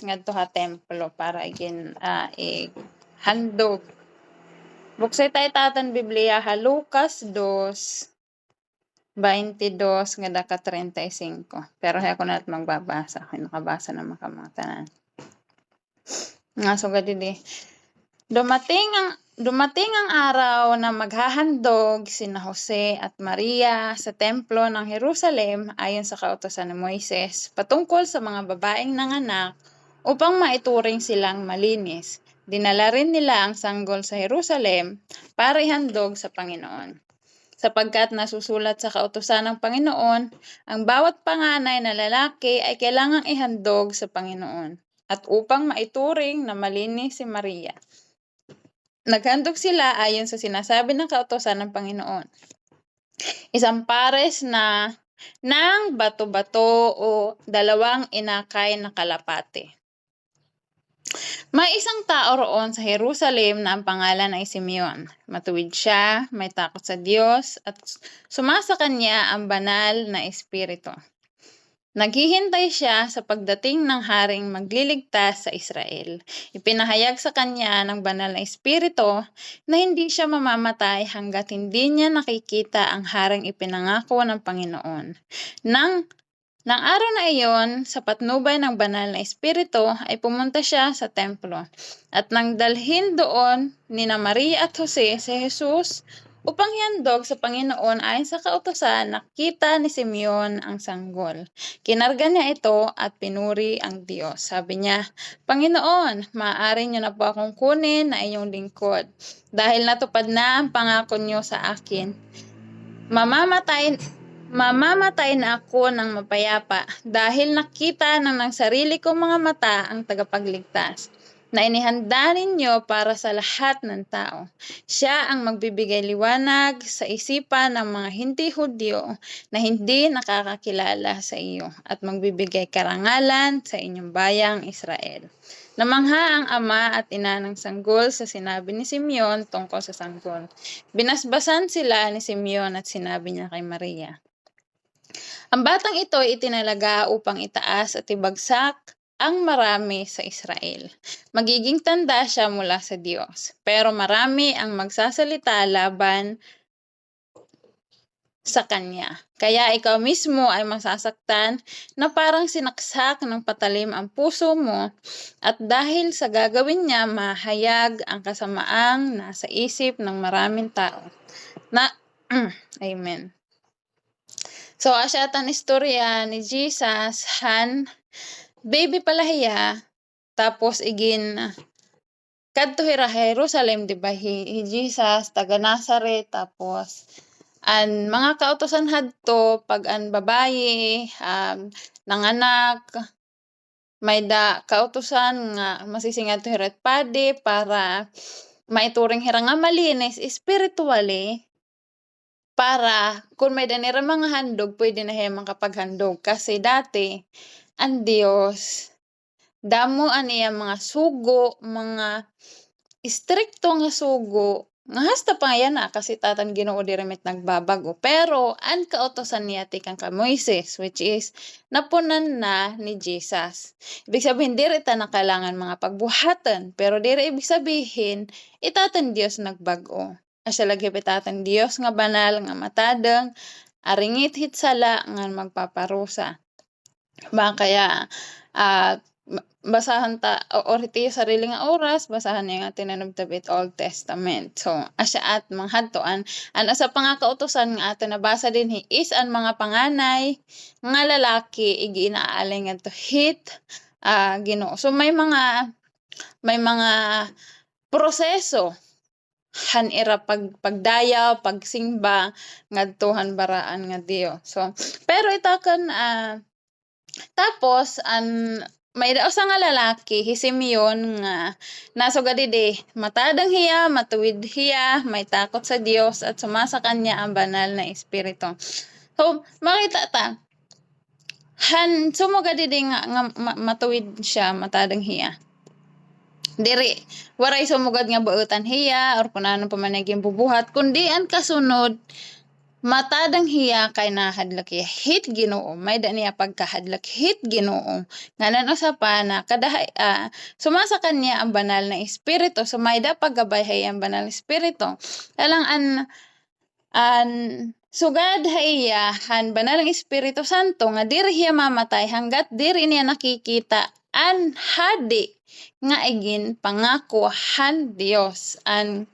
ngadto ha templo para handog. Buksay tayo tatan Biblia ha Lucas 2:22 nga daka 35. Pero hay ako na't magbabasa. Nakabasa naman ka mga tanan. Nga sugad di. Dumating ang araw na maghahandog sina Jose at Maria sa templo ng Jerusalem ayon sa kautusan ni Moises patungkol sa mga babaeng nanganak upang maituring silang malinis. Dinala rin nila ang sanggol sa Jerusalem para ihandog sa Panginoon. Sapagkat nasusulat sa kautusan ng Panginoon, ang bawat panganay na lalaki ay kailangang ihandog sa Panginoon at upang maituring na malinis si Maria. Naghandog sila ayon sa sinasabi ng kautusan ng Panginoon. Isang pares ng bato-bato o 2 inakay na kalapate. May isang tao roon sa Jerusalem na ang pangalan ay Simeon. Matuwid siya, may takot sa Diyos at sumasa kanya ang banal na espiritu. Naghihintay siya sa pagdating ng haring magliligtas sa Israel. Ipinahayag sa kanya ng banal na espiritu na hindi siya mamamatay hanggat hindi niya nakikita ang haring ipinangako ng Panginoon. Nang araw na iyon, sa patnubay ng banal na espiritu ay pumunta siya sa templo. At nang dalhin doon nina Maria at Jose si Jesus upang ihandog sa Panginoon ayon sa kautusan, nakita ni Simeon ang sanggol. Kinarga niya ito at pinuri ang Diyos. Sabi niya, Panginoon, maaari niyo na po akong kunin na inyong lingkod. Dahil natupad na ang pangako niyo sa akin. Mamamatay na ako ng mapayapa dahil nakita ng sarili kong mga mata ang tagapagligtas na inihanda ninyo para sa lahat ng tao. Siya ang magbibigay liwanag sa isipan ng mga hindi Hudyo na hindi nakakakilala sa iyo at magbibigay karangalan sa inyong bayang Israel. Namangha ang ama at ina ng sanggol sa sinabi ni Simeon tungkol sa sanggol. Binasbasan sila ni Simeon at sinabi niya kay Maria, ang batang ito ay itinalaga upang itaas at ibagsak ang marami sa Israel. Magiging tanda siya mula sa Diyos, pero marami ang magsasalita laban sa kanya. Kaya ikaw mismo ay masasaktan na parang sinaksak ng patalim ang puso mo at dahil sa gagawin niya mahayag ang kasamaang nasa isip ng maraming tao. Amen. So, asya tan istorya ni Jesus baby palahiya tapos igin kadto hira Jerusalem, di ba? Jesus taga Nazareth tapos ang mga kautosan hadto pag ang babaye nanganak may kautosan nga masisingad to hirat padi para maituring hira nga malinis spiritually para kung may danira mga handog pwede na hiya makapaghandog kasi dati ang Dios damo aniya mga sugo, mga istrikto nga sugo nga hasta pa yan kasi tatan Ginoo diremit nagbabago pero ang kautosan niya tikang ka Moises which is napunan na ni Jesus. Ibig sabihin diri ta na kailangan mga pagbuhatan pero diri ibig sabihin itatan Dios nagbago. Asa lagi pitatan Dios nga banal nga matadeng aringit hitsala nga magpaparusa. Ba kaya basahan ta or iti sarili nga oras basahan niya nga tinanubtabit Old Testament. So asya at mga hadtoan an asa pa nga kautosan nga ato nabasa din is an mga panganay nga lalaki igi inaalay nga to hit Ginoo. So may mga proseso hanira pagdayaw pagsimba ngadtuhan baraan nga Dios. So pero itakan tapos may usa nga lalaki Simeon nga nasugad di matadang hiya matuwid hiya may takot sa Dios at sumasa kanya ang banal na espiritu. So makita ta sumugad di nga matuwid siya matadang hiya. Diri waray sumugad nga bautan hiya or kunano pa man naging bubuhat kundi ang kasunod matadang hiya kay nahadlok hiya hit Ginoo, mayda niya pagkahadlok hit Ginoo. Ngalan usapa na sumasa kanya ang banal na espiritu, so mayda paggabay hay ang banal na espiritu. Talang an sugad haiya han banal ang Espiritu Santo nga diri hiya mamatay hanggat diri niya nakikita an hadi nga igin pangako han Dios, an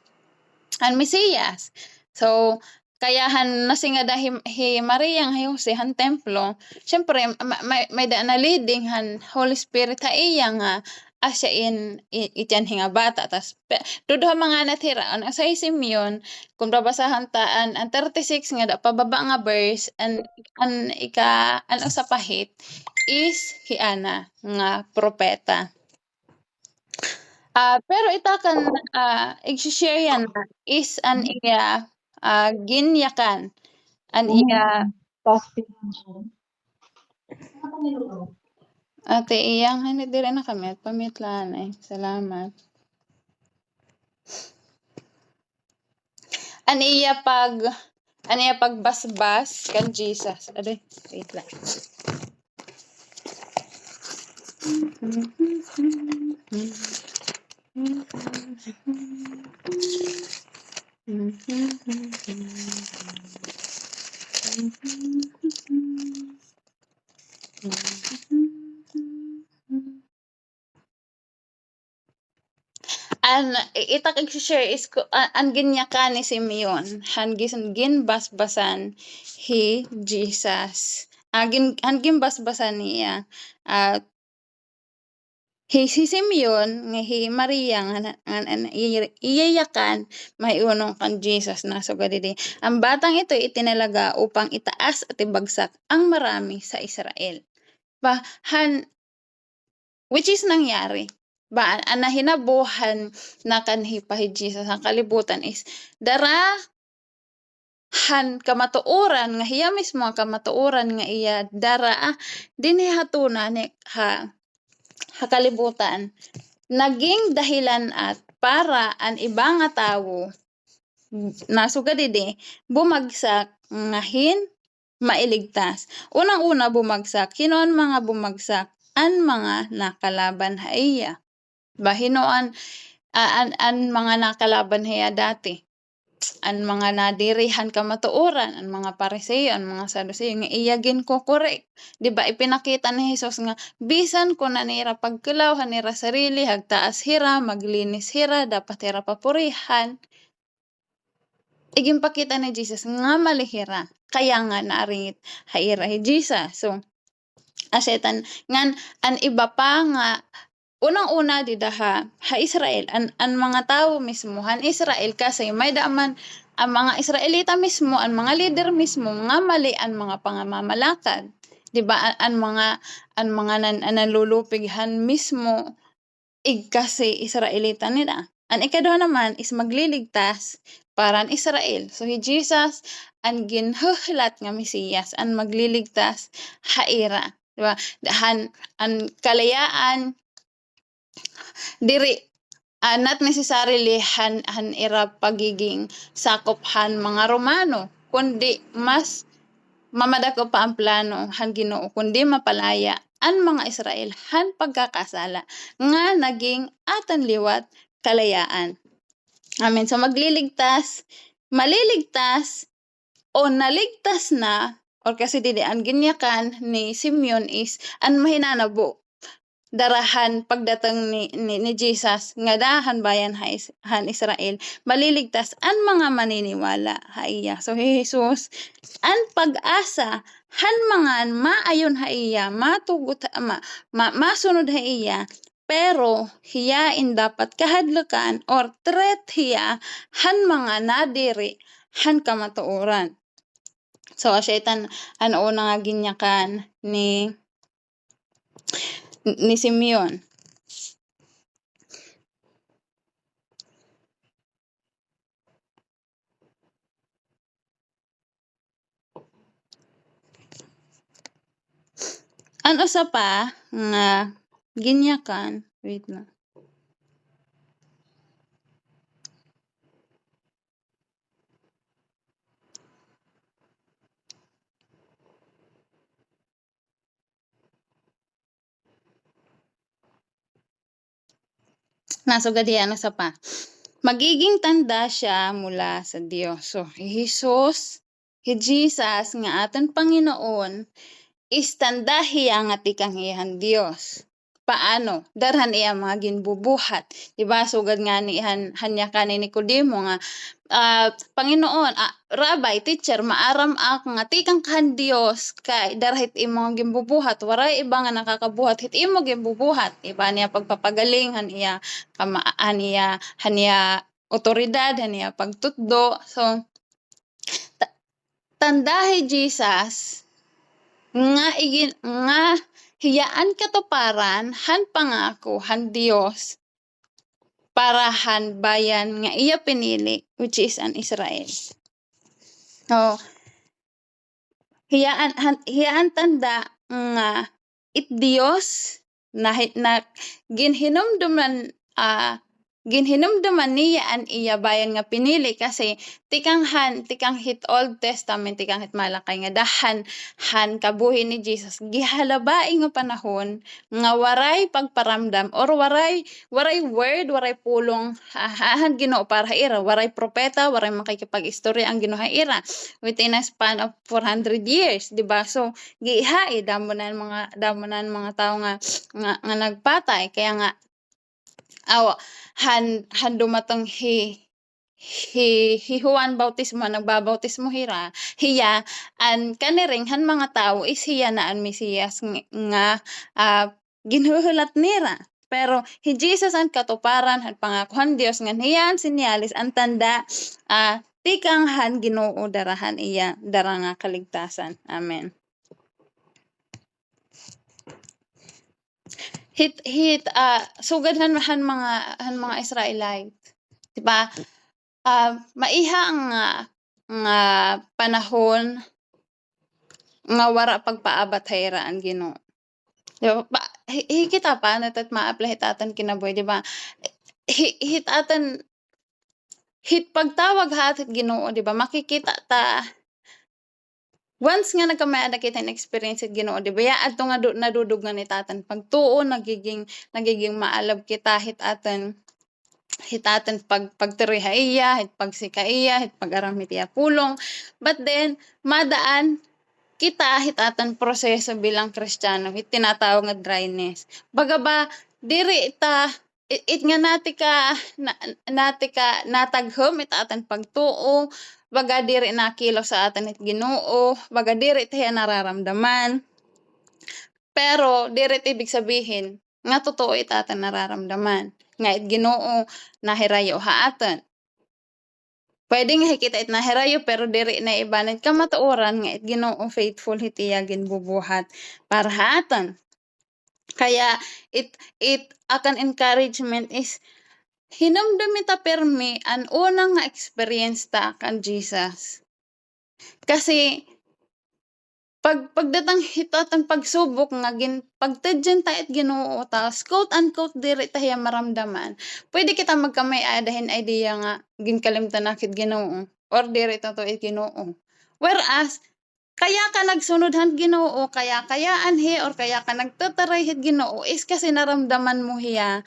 Mesiyas. So kayahan nasingada hi Maria nga hi Jose han templo, syempre may da na leading han Holy Spirit ha iya nga asyain itiyan hinga bata tas duduha mga natira sa Simeon kung babasahan ta ang 36 nga da pababa nga verse an usa pa hit is hiana nga propeta. Pero itakan i-share yan is an iya ginyakan an iya ate iyang hani diri na kami at pamitlaan salamat. An iya pagbasbas kan Jesus. Aday, wait lang. An itak i-share is an ginyakan ni Simeon han ginbasbasan hi Jesus. Han ginbasbasan niya si Simeon nga hi Maria nga iyayakan maiunong kan Jesus na sugadidi. Ang batang ito itinalaga upang itaas at ibagsak ang marami sa Israel. Which is nangyari. Ang nahinabuhan na kanhi pa hi Jesus ang kalibutan is darahan kamatuoran nga hiya mismo ang kamatuoran nga iya dinhi hatuna ni kalibutan naging dahilan at para ang ibang nga tawo nasugadidi bumagsak ngahin mailigtas. Unang-una bumagsak, hinuon mga bumagsak an mga nakalaban haiya. Hinuon an mga nakalaban haiya dati. An mga nadirihan kamatuoran, an mga Pariseo, an mga Saduceo nga iya ginkokorek. Di ba ipinakita ni Jesus nga bisan ko na nira pagkilaw hanira sarili hagtaas hira maglinis hira dapat hira papurihan. Iginpakita ni Jesus nga malihira kaya nga naaringit haira hi Jesus. So asetan ngan an iba pa nga unang-una didaha ha Israel an mga tawo mismo han Israel kasi may daaman ang mga Israelita mismo ang mga leader mismo nga mali ang mga pangamamalakad, di ba ang mga nanlulupighan mismo kasi Israelita nila. Ang ikaduha naman is magliligtas para ang Israel. So hi Jesus ang ginhuhulat nga Mesiyas ang magliligtas haira, di ba? Ang kalayaan diri not necessarily han ira pagiging sakop han mga Romano kundi mas mamadako pa ang plano han Ginoo kundi mapalaya ang mga Israel han pagkakasala nga naging atan liwat kalayaan. Amen. So maliligtas o naligtas na or kasi dili ang ginyakan ni Simeon is ang mahinanabo darahan pagdatang ni Jesus nga dahan bayan han Israel maliligtas ang mga maniniwala haiya. So Jesus ang pag-asa han mga maayon haiya matugot masunod haiya pero hiyain dapat kahadlakan or threat hiya han mga nadiri han kamatuoran. So asyaitan an una nga ginyakan ni Simeon. An usa pa nga ginyakan, wait lang. Nasugad hiya ano sa pa. Magiging tanda siya mula sa Dios. So, Jesus nga aton Panginoon is tanda hiya nga tikang iyan Dios. Paano? Darhan iya mga ginbubuhat. Diba? Sugad nga ni hanya ka ni Nicodemo nga Panginoon, Rabbi, teacher, maaram ak nga tikang kan Dios kay darahit imo gimbubuhat, waray iba nga nakakabuhat, hit imo gimbubuhat. Iba niya pagpapagaling, haniya kamaan niya, haniya otoridad, haniya pagtutdo. So, tandahi Jesus nga hiyaan katuparan han pangako han Dios para han bayan nga iya pinili, which is an Israel. So, hiyaan tanda nga Dios na ginhinumduman niya an iya bayan nga pinili kasi tikang hit Old Testament, tikang hit Malakay nga dahan kabuhi ni Jesus gihalabay nga panahon nga waray pagparamdam or waray word, waray pulong han Ginoo para ira, waray propeta, waray makikipag-istorya ang Ginoo ira within a span of 400 years, di ba? So giihay damonan mga tao nga nagpatay, kaya nga han dumatong hi Juan Bautismo nagbabautismo hiya an kaniring han mga tao is hiya na an Mesiyas nga ginuhulat nira. Pero hi Jesus ang katuparan han pangakuhan Dios nga hiyan sinyalis ang tanda tikang han Ginoo darahan iya dara nga kaligtasan. Amen. Sugad han mga Israelite, diba? Maiha nga panahon nga wara pagpaabat hayra ang Ginoo. Diba? Hikita pa natat ma-apply hitatan kinabuhi, diba? Hitatan hit pagtawag hatit Ginoo, diba? Makikita ta once nga nagkamay nakita na experience it Ginoo, diba? Ya adto nga nadudog nga ni tatan pagtuo nagiging maalab kita hitatan pagtirihaiya, hit pagsikaiya, hit pag-aramit iya pulong. But then madaan kita hitatan proseso bilang Kristiyano, hit tinatawag nga dryness. Baga ba diri ta it nga natika nataghom itatan pagtuo, baga diri nakilo sa atan it Ginoo, baga diri tayo nararamdaman. Pero diri ibig sabihin nga totoo itatan nararamdaman nga it Ginoo nahirayo haatan. Pwede nga hikita it nahirayo pero diri na ibanid ka matuoran nga it Ginoo faithful hitiya ginbubuhat para haatan. Kaya it akan encouragement is hinumdumi ta permi an unang nga experience ta kan Jesus. Kasi pagdatang hitatang pagsubok nga pagtadyan ta it Ginoo ta quote unquote diri ta hiya maramdaman, pwede kita magkamay adahin idea nga ginkalimtan nakit Ginoo or diri ta to it Ginoo. Whereas kaya ka nagsunod han Ginoo, kayaan hi or kaya ka nagtataray hit Ginoo is kasi naramdaman mo hiya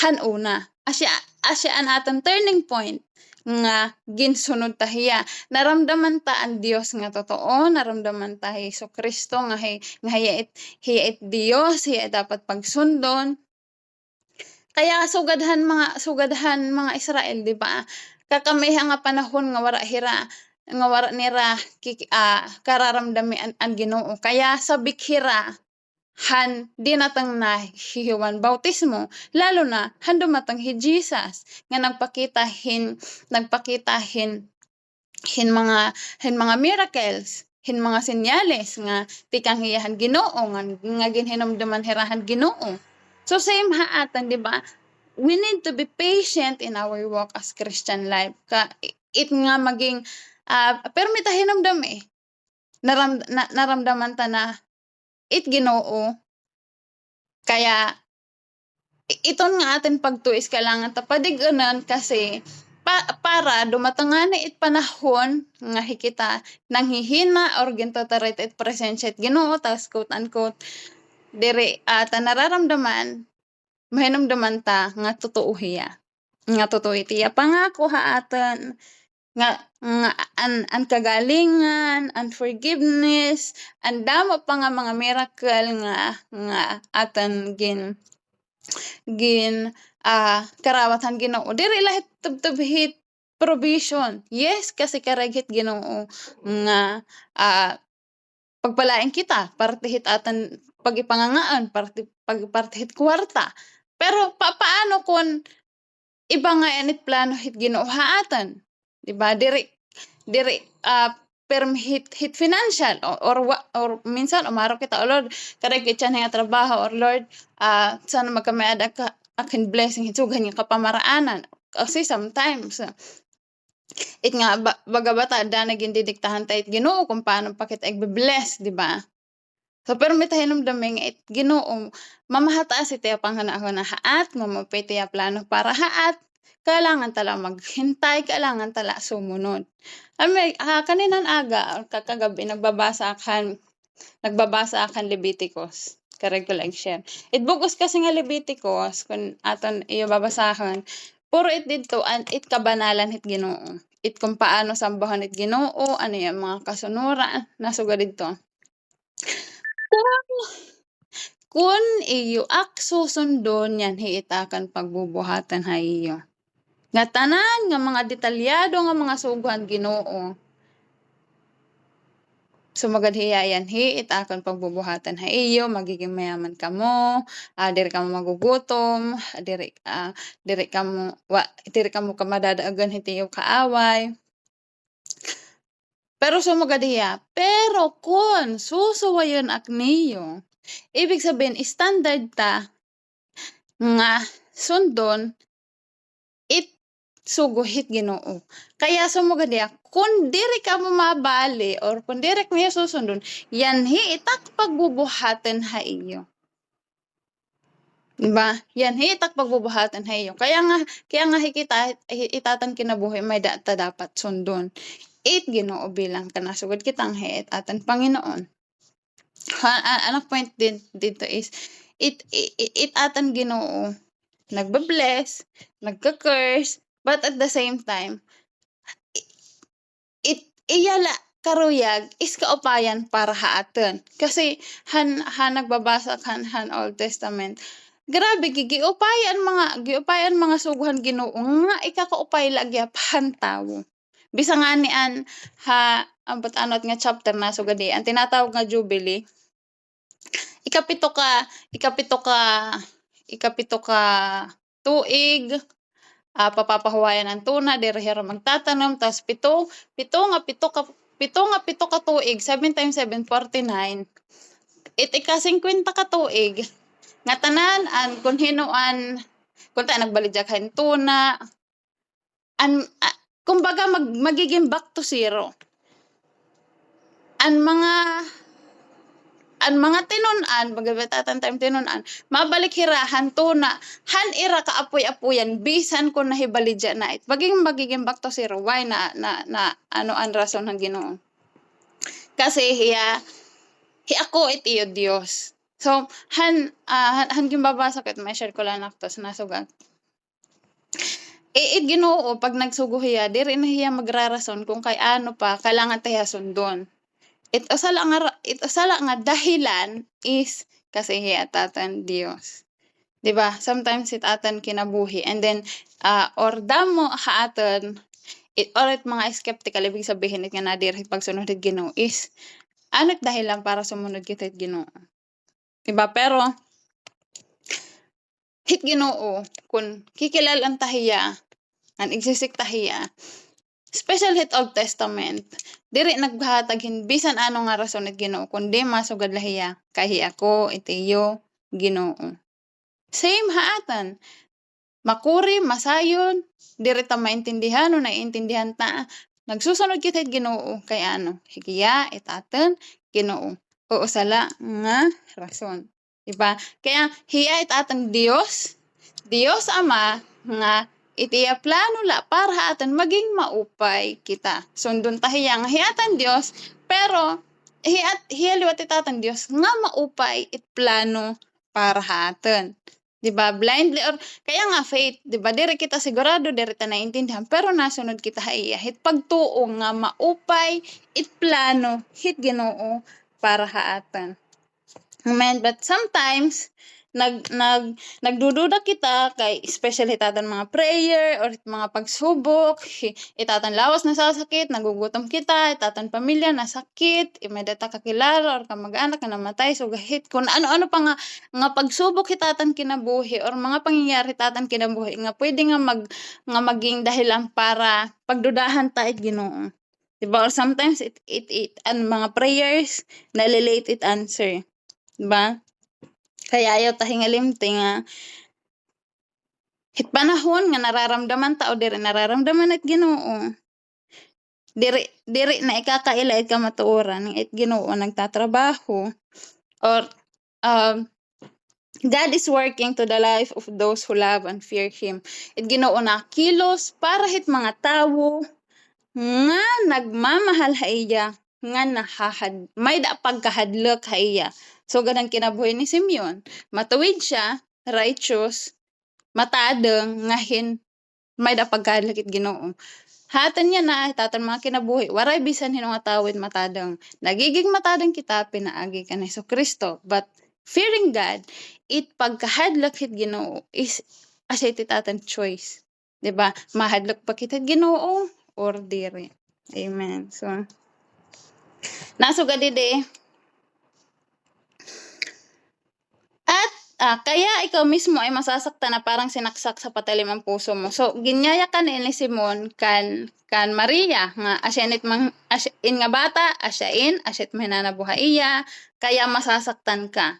han una. Asya an atan turning point nga ginsunod ta hiya. Naramdaman ta ang Dios nga totoo, naramdaman ta Jesucristo nga hiya it Dios, hiya dapat pagsundon. Kaya sugadhan mga Israel, di ba? Kakamiha nga panahon nga wara nira kararamdami ang Ginoo. Kaya sabik hira han dinatang na Juan Bautismo, lalo na han dumatang hi Jesus nga nagpakita hin mga miracles, hin mga senyales nga tikang hiyahan Ginoo nga ginhinumduman hirahan Ginoo. So same haatan, di ba? We need to be patient in our walk as Christian life. It nga maging pero may tahinamdam naramdaman ta na it Ginoo. Kaya iton nga atin pagtuis kailangan ta padiganan kasi para dumatang it panahon nga hikita nanghihina or gintatarit it presensya it Ginoo tas quote unquote diri ta nararamdaman mahinumduman ta nga totoo hiya. Nga totoo itiya pangako haatan nga ang kagalingan, ang forgiveness, ang damo pa nga mga miracle nga atan karawatan Ginoo. Diri lahi tubtub-hit provision. Yes, kasi karagit Ginoo nga pagpalain kita, partihit atan pagipangangaan, partihit kwarta. Pero paano kung iba nga init plano hit Ginoo haatan? Diba? Diri hit financial or minsan umaro kita, Lord, karagit siya nga trabaho, or Lord, sana magkamaad akin blessing hitsugan nga kapamaraanan. Kasi sometimes it nga baga bata da naging didiktahan tayo Ginoo kung paano pa kita i-bless, di ba? So pero may tahinumdumi nga Ginoo mamahataas iti panghanaon na haat mamapiti plano para haat kailangan tala maghintay, kailangan tala sumunod. Kaninan aga kakagabi nagbabasa akan Leviticus. Karag ko lang share. Bugos kasi nga Leviticus kung aton iyo babasahan. Puro dito it kabanalan hit Ginoo. It kung paano sambahan hit Ginoo, ano yung mga kasunuran nasuga dito. Kung iyo susundon yan hiitakan pagbubuhatan ha iyo. Nga tanan nga mga detalyado nga mga suguhan Ginoo. Sumagad hiyayan itakan pagbubuhatan ha iyo, magiging mayaman ka mo, diri ka mo magugutom, diri ka mo kamadadaagan hitiyo kaaway. Pero sumagad hiya, pero kung susuwayon akniyo, ibig sabihin standard ta nga sundon suguhit Ginoo. Kaya sumugad diya, kung diri ka mo mabali or kung diri mo susundon, yan itak pagbubuhatan ha iyo. Diba? Yan itak pagbubuhatan ha iyo. Kaya nga hikita itatan kinabuhi may data dapat sundon. Ginoo bilang kanasugod kitang hiit atan Panginoon. Anak point din dito is atan Ginoo nagba-bless, nagka-curse, but at the same time, iyala karuyag is kaupayan para haatan. Kasi han nagbabasa han Old Testament. Grabe giupayan mga suguhan Ginoo nga ikakaupay lagyapan tawo. Bisa nga nian ambot anot nga chapter na sugadi ang tinatawag nga Jubilee. Ikapito ka tuig papapahuwayan ang tuna diri magtatanom tas pito ka tuig 7 times 7 49 ika 50 ka tuig nga tanan kun hinuan kun ta nagbaligyakan tuna kumbaga magiging back to zero ang mga tinunan, bagabetatan time tinunan, mabalik hirahan tuna, han ira ka apoy-apoyan, bisan ko nahibalidya na it. Magiging back to zero. Why na ang rason ng Ginoo? Kasi hiya ako iyo Dios. So, han gimbabasa ko it, may share ko lang nakto sa nasugat. Ginoo, pag nagsugo hiya, diri na hiya magrarason kung kay ano pa, kailangan tayo sundon. Ito sala nga dahilan is kasi hiatatan Dios. Diba? Sometimes itatan kinabuhi and then or damo haatan or mga skeptical ibig sabihin nga nadir pagsunod hit Ginoo is anot dahilan para sumunod kita hit Ginoo. Diba? Pero hit Ginoo kun kikilalan tahiya an exisik tahiya special hit Old Testament diri nagbahatag bisan ano nga rason it Ginoo kundi masugad lahiya kay ako itiyo Ginoo. Same haatan. Makuri masayon diri ta maintindihan o naiintindihan ta nagsusunod kita it Ginoo kay ano higiya itaten Ginoo. Oo sala nga rason. Diba? Kaya hiya itaten Dios Ama nga itiya plano la para haatan maging maupay kita. Sundon tahiya nga hiyatan Dios pero hiyaliwat itatan Dios nga maupay it plano para haatan. 'Di ba? Blindly or kaya nga faith, 'di ba? Diri kita sigurado, diri ta naintindihan, pero nasunod kita haiya. Hit pagtuo nga maupay, it plano, hit Ginoo para haatan. Amen. But sometimes nagdududa kita kay especially itatan mga prayer or mga pagsubok, itatan lawas na sasakit, nagugutom kita, itatan pamilya na sakit, imedata kakilala or kamag-anak na namatay, so gahit kung ano-ano pa nga pagsubok itatan kinabuhi or mga pangyayari itatan kinabuhi nga pwede nga maging dahilan para pagdudahan ta it Ginoo. Diba? Or sometimes it mga prayers nalilate it answer. Diba? Kaya ayaw ta hingalimti nga hit panahon nga nararamdaman ta o diri nararamdaman it Ginoo. Diri na ikakaila it kamatuoran it Ginoo nagtatrabaho or God is working to the life of those who love and fear Him. It Ginoo na kilos para hit mga tawo nga nagmamahal haiya nga may da pagkahadlok haiya. So ganang kinabuhi ni Simeon, matuwid siya, righteous, matadeng ngahin may da pagkahadlok it Ginoo. Hatan niya na itatan mga kinabuhi, waray bisan hinong atawid matadeng. Nagiging matadeng kita pinaagi ka ni Kristo, but fearing God, it pagkahadlok hit Ginoo is as it itatan choice. 'Di ba? Mahadlok pa kita Ginoo or diri. Amen. So nasugad dide. At kaya ikaw mismo ay masasaktan na parang sinaksak sa patalim ang puso mo. So ginyaya ka ni Simon kan Maria nga asyanit in nga bata, asyain, asyat mananabuhaiya, kaya masasaktan ka.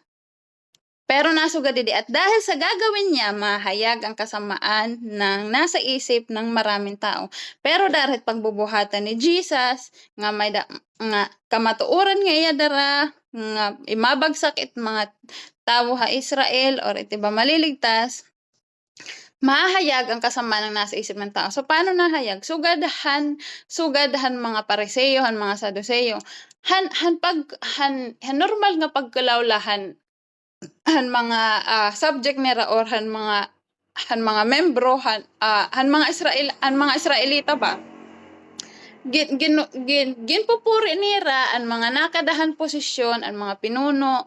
Pero nasugad didi at dahil sa gagawin niya, mahayag ang kasamaan ng nasa isip ng maraming tao. Pero dahil pagbubuhatan ni Jesus, nga may nga kamatuoran nga iya dara, nga imabagsak it mga tao ha Israel or iti ba maliligtas, mahayag ang kasamaan ng nasa isip ng tao. So paano nahayag? Sugadahan mga Pariseo, han mga Saduceo. Han normal nga pagkalawlahan han mga subject nila or han mga membro han mga Israelita ba ginpupuri nira ang mga nakadahan posisyon ang mga pinuno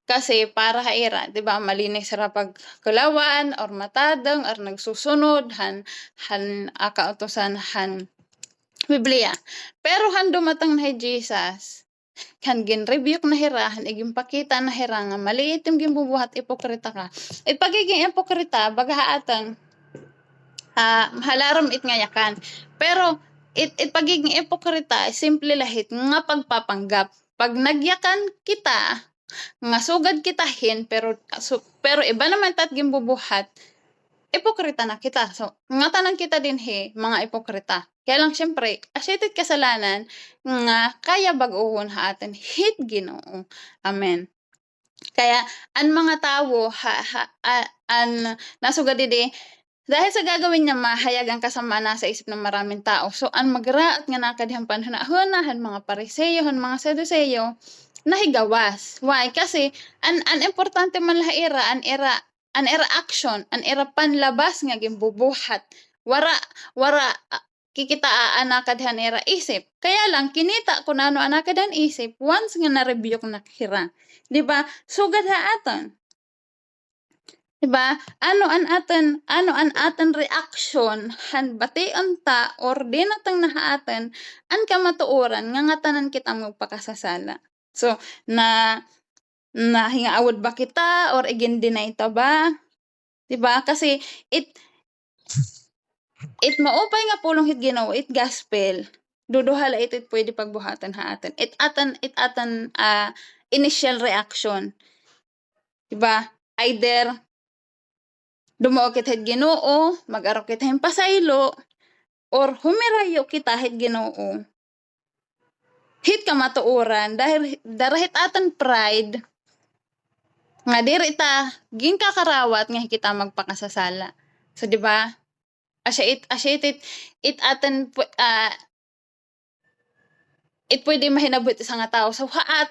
kasi para haira, 'di ba, malinis ra pagkalawan or matadang or nagsusunod han kautosan han Biblia. Pero han dumatang na Jesus, kan gin-rebuke na hira, han igimpakita na hira nga maliit yung gimbubuhat, ipokrita ka. It pagiging ipokrita, bagahaatan, halaram it ngayakan. Pero, it pagiging ipokrita, simple lahit nga pagpapanggap. Pag nagyakan kita, nga sugad kitahin, pero iba naman tat gimbubuhat, ipokrita na kita. So, nga tanan kita din mga ipokrita. Kaya lang syempre, asyatit kasalanan nga kaya bag-ohon haaten hit Ginoo. Amen. Kaya ang mga tawo nasugad didi dahil sa gagawin niya mahayag ang kasamaan sa isip ng maraming tao. So ang magraat nga nakadihang panhunahunahan mga Pariseo, mga Saduceo, nahigawas. Why? Kasi an importante man lahaira an era action, an era panlabas nga gimbubuhat. Wara kikita anakadhan era isip. Kaya lang kinita ko nano anakadhan isip once nga na-rebuke na kira. 'Di ba? Sugad haaton. 'Di ba? Ano an aton reaction han bation ta or di natang nahaaten an kamatuoran nga tanan kita magpakasasala. So na hingaawod ba kita or again deny ta ba? 'Di ba? Kasi it maupay nga pulong hit Ginoo, it gospel. Duduhala it pwede pagbuhatan haaten. It atan initial reaction. Diba? Either dumuo kita hit Ginoo, mag-aro kita hing pasaylo, or humirayo kita hit Ginoo. Hit kamatuoran dahil darahit atan pride nga diri ta ging kakarawat nga kita magpakasasala. So di ba? It atan it pwede mahinabot sa nga tao. So haat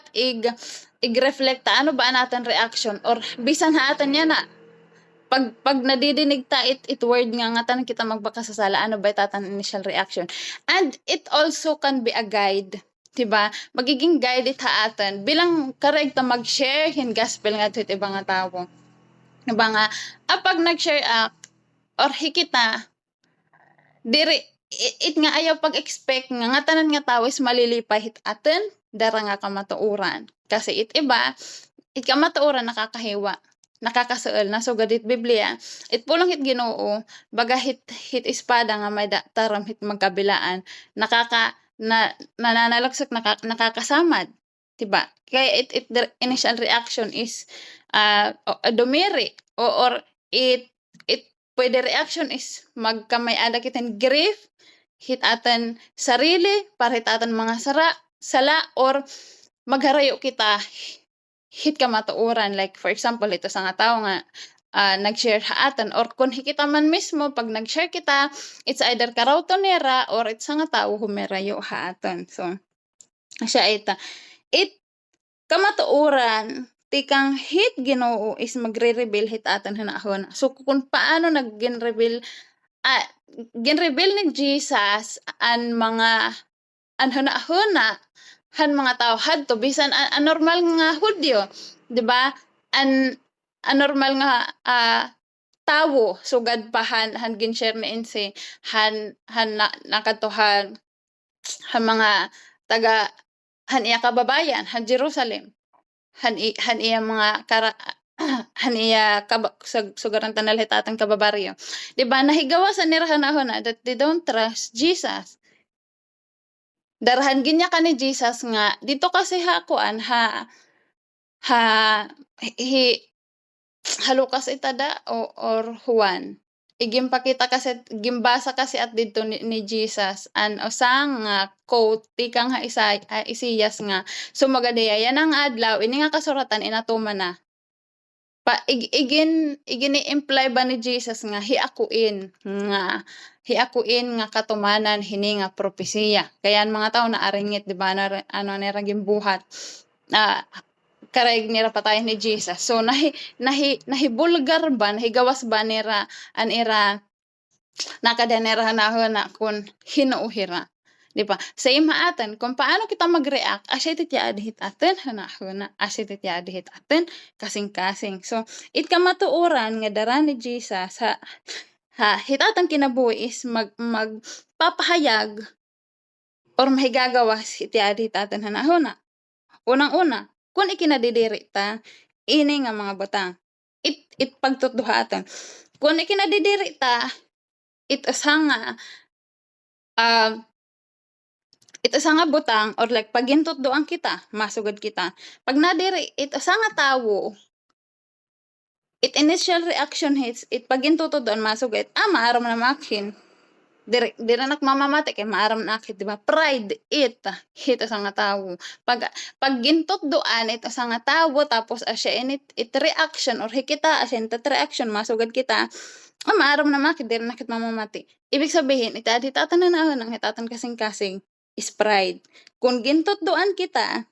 ig-reflect ano ba natin reaction or bisan haatan niya na pag nadidinig ta it word nga tanan kita magbakasasala, ano ba itatan initial reaction. And it also can be a guide, diba? Magiging guide it haatan bilang correct ta mag-share hin gospel nga ito ibang nga tawo. Diba nga, pag nag-share or hikita, diri it nga ayaw pag-expect nga tanan nga tawo is malilipay hit aten dara nga kamatuoran. Kasi it iba, it kamatuoran nakakahiwa, nakakasuol na sugad it Biblia. It pulong hit Ginoo, baga hit espada nga may taram hit magkabilaan, nananalagsok nakakasamad, diba? Kaya the initial reaction is dumiri or it pwede reaction is magkamay ada kitan grief hit atan sarili para hit atan mga sala or magharayo kita hit kamatuoran. Like for example, ito sa nga tao nga nag-share haatan or kung hikita man mismo pag nag-share kita, it's either karauto nera or it's nga tao humerayo haatan. So siya it kamatuoran tikang hit Ginoo is magre-reveal hit atan hunahon. So kung paano ginreveal ni Jesus an mga hunahuna han mga tao hadto bisan anormal nga Hudyo, di ba? Anormal nga tawo sugad pa han gin-share ni inse han nakatuhan han mga taga han iya kababayan han Jerusalem han iya mga han iya sugaran tanal hitatan kababaryo, di ba? Nahigawasan ni rahanahon that they don't trust Jesus. Darahan ginya ka ni Jesus nga dito kasi hakuan Lucas itada or Juan. Igimpakita kasi gimbasa kasi at dito ni Jesus an usang quote tikang Isaias nga sumagadiya yan ang adlaw ini nga kasuratan inatuman na. Igin i-imply ba ni Jesus nga hiakuin nga katumanan hini nga propesiya. Kaya ang mga tao na aringit, di ba, nira gimbuhat kareg nira patay ni Jesus. So nahibulgar ba, nahigawas ba nira anira nakadanera hanahon na kun hinuuhira. Di ba? Same haatan kung paano kita mag-react, asya titya adhit aten hanahon, asya titya adhit aten kasing-kasing. So it kamatuoran nga dara ni Jesus hitatan kinabuhi is magpapahayag or mahigagawas titya adhit aten hanahon. Unang-una, kung ikinadidiri ta ini nga mga butang it pagtutduhatan. Kung ikinadidiri ta it asanga ito sa nga butang or like pagintot doang kita, masugad kita. Pag nadiri, ito sa nga tawo, it initial reaction hits, it pagintot doon masugad, maaram na makin. Diri nak mamamati kay maaram na akit, di ba? Pride, hit sa nga tawo. Pag gintot doan, ito sa nga tawo, tapos asya it reaction or hikita, asya it reaction, masugad kita, maaram na makin, diri nakit mamamati. Ibig sabihin, itatan na nahon ang hitatan kasing-kasing is pride. Kung gintot doan kita,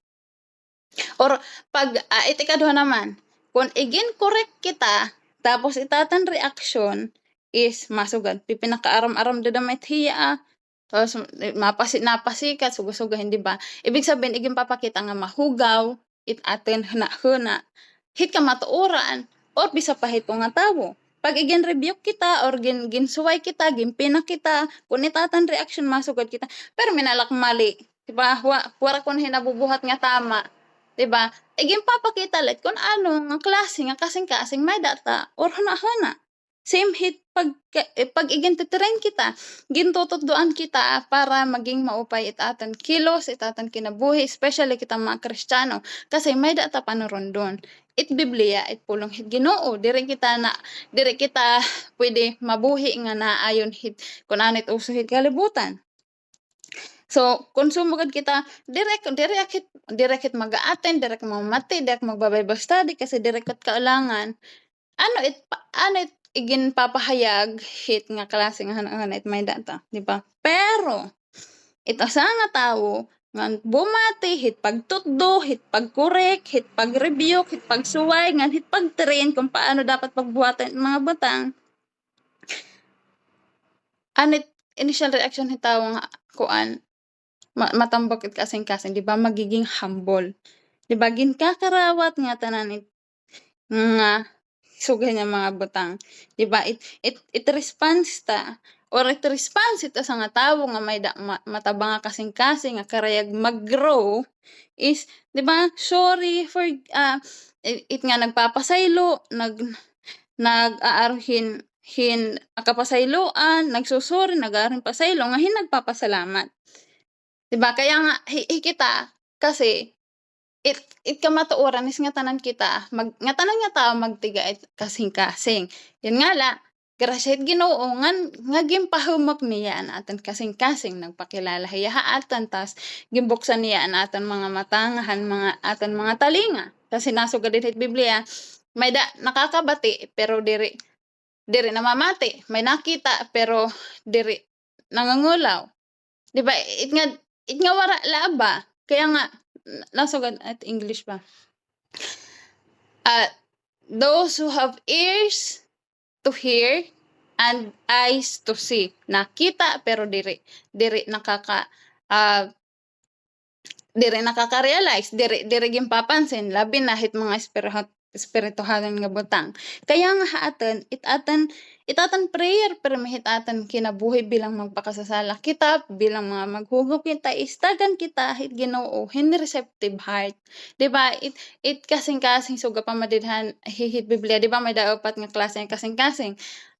or pag itikaduha naman, kung igin-correct kita, tapos itatan reaction, is masugad. Pipinakaaram-aram doon may hiya, tapos napasikat, suga-suga, hindi ba? Ibig sabihin, igin papakita nga mahugaw, itaten huna-huna, hit ka matuoran, or bisa pa hito nga tawo. Pag igin-rebuke kita or ginsuway kita, ginpina kita, kung itatan reaction masugad kita, pero minalak mali, diba? Wara kung hinabubuhat nga tama, diba? Igin papakita let kung ano nga klase nga kasing-kasing may data or huna-huna. Same hit pag igin titrain kita, gintutuddoan kita para maging maupay itatan kilos, itatan kinabuhi, especially kita mga Kristiyano, kasi may data panuron doon. It Biblia, it pulong hit Ginoo, dire kita pwede mabuhi nga naayon hit kun anit uso hit kalibutan. So, kung sumugad kita, direct mag-a-attend, direct mamati, direct magba-Bible study kasi direct kaulangan. Ano it igin papahayag hit nga klase nga hanay may data, di ba? Pero ito sa nga tawo ngan bumati, hit pagtutdo, hit pagkorek, hit pag-rebuke, hit pagsuway, ngan hit pag-train kung paano dapat pagbuhatan ang mga butang. Anit initial reaction hitaw nga kuan matambok it kasing-kasing, di ba magiging humble. Di ba ginkakarawat nga tanan nga sugay nga mga butang. Di ba it responds ta or it responds ito sa nga tawo nga may mataba nga kasing-kasing nga karayag mag-grow is di ba sorry for it nga nagpapasaylo nag-aaruhin kapasayloan, nagsusuri, nag-aaruhin pasaylo nga nagpapasalamat. Diba? Kaya nga kita kasi it kamatuoran is nga tanan kita nga tanan nga tao magtiga kasing-kasing. Yan nga la grasya Ginoo nga gimpahumok niya ang atan kasing-kasing nagpakilala hiya haatan tas gimbuksan niya ang atan mga matangahan mga atan mga talinga. Kasi nasugad din sa Biblia may nakakabati pero diri namamati, may nakita pero diri nangangulaw. Di ba? It nga wara laba. Kaya nga nasugad at English pa. Those who have ears to hear and eyes to see. Nakita pero diri nakaka-realize, diri gimpapansin labi na hit mga espirituhanan nga butang. Kaya nga itaatan prayer pero mahitatan kinabuhi bilang magpakasasala kita bilang mga maghugop kita istagan kita hit Ginoo hindi receptive heart. Di ba? It kasing-kasing suga pa madidhan hihit Biblia. Di ba may daopat nga klase ng kasing-kasing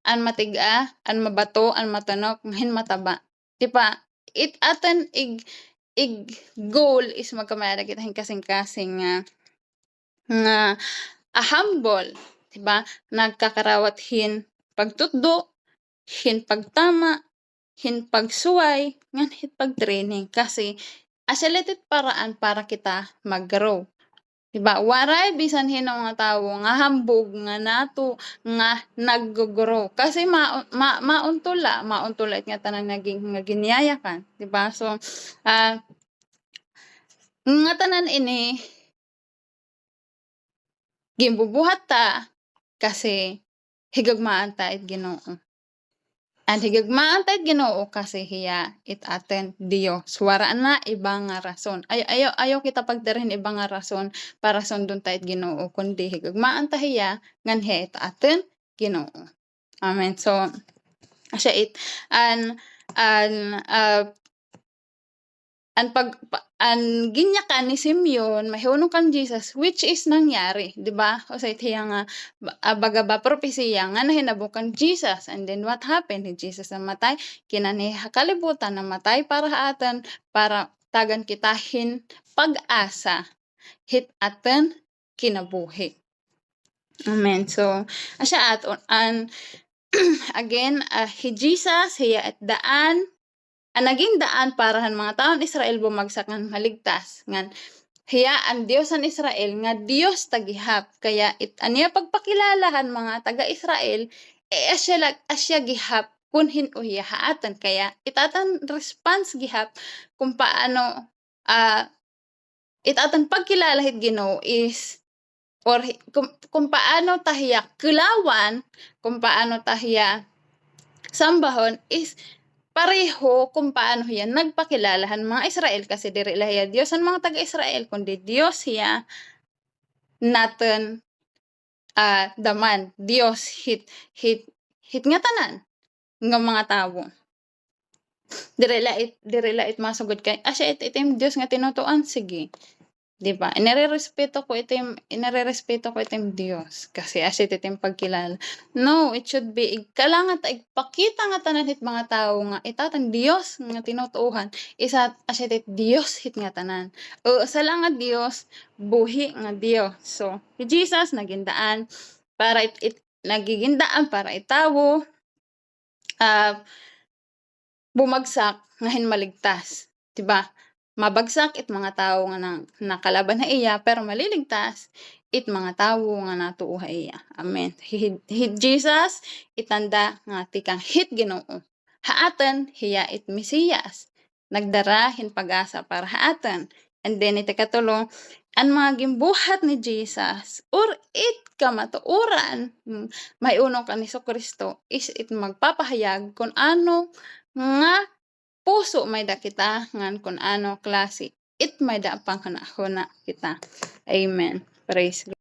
an matiga, an mabato, an matanok, hin mataba. Di ba? It atan goal is magkamara kita hin kasing-kasing nga humble, diba? Nagkakarawat hin pagtutdo, hin pagtama, hin pagsuway, ngan hin pagtraining kasi asalitit paraan para kita mag-grow. Diba? Waray bisan hin nga tawo nga hambog nga nato nga nag-grow kasi mauntula nga tanan nga giniyayakan, diba? So nga tanan ini gimbubuhat ta kasi higagmaan ta it Ginoo. And higagmaan ta it Ginoo kasi hiya it aten Dios. Wara na ibang nga rason. Ayaw kita pagdarhin ibang nga rason para sundon ta it Ginoo kundi higagmaan ta hiya ngan hiya it aten Ginoo. Amen. So asya it ang ginyakan ni Simeon mahunong kan Jesus which is nangyari, di ba? O sa itiya nga bagaba propesya nga nahinabukan Jesus and then what happened? Ni Jesus namatay, kinani kalibutan namatay para atan para tagan kitahin pag-asa hit aten kinabuhi. Amen. So asya aton again Jesus hiya at daan naging daan para han mga taon Israel bumagsak ngan maligtas ngan hiya ang Dios an Israel nga Dios tagihap kaya aniya pagpakilalahan mga taga-Israel asya gihap kun hin-o hiya haatan kaya itatan response gihap kung paano itatan pagkilala hit Ginoo is or kung paano tahiya kulawan kung paano tahiya sambahon is pareho kung paano hiya nagpakilalahan mga Israel kasi diri hiya Dios ang mga taga-Israel kundi Dios hiya natin daman Dios hit nga tanan nga mga tawo. Diri lait masugod kay asya itim Dios nga tinutuan sige. Di ba? Inirerespeto ko itim Dios kasi asya itim pagkilala. No, it should be kailangan ta ipakita nga tanan hit mga tawo nga itatan Dios nga tinutuhan isa asya Dios hit nga tanan. O sala nga Dios buhi nga Dios. So Jesus nagindaan para nagigindaan para itawo bumagsak nga hinmaligtas, di ba? Mabagsak it mga tawo nga nakalaban na iya pero maliligtas it mga tawo nga natuuha iya. Amen. Hit Jesus itanda nga tikang hit Ginoo. Haatan hiya it Mesiyas. nagdarahin pag-asa para haaton. And then iti katulong, ang mga gimbuhat ni Jesus or it kamatuoran maiuno ka ni Kristo is it magpapahayag kung ano nga puso may da kita ngan kung ano klase it may da panghuna-huna kita. Amen. Praise God.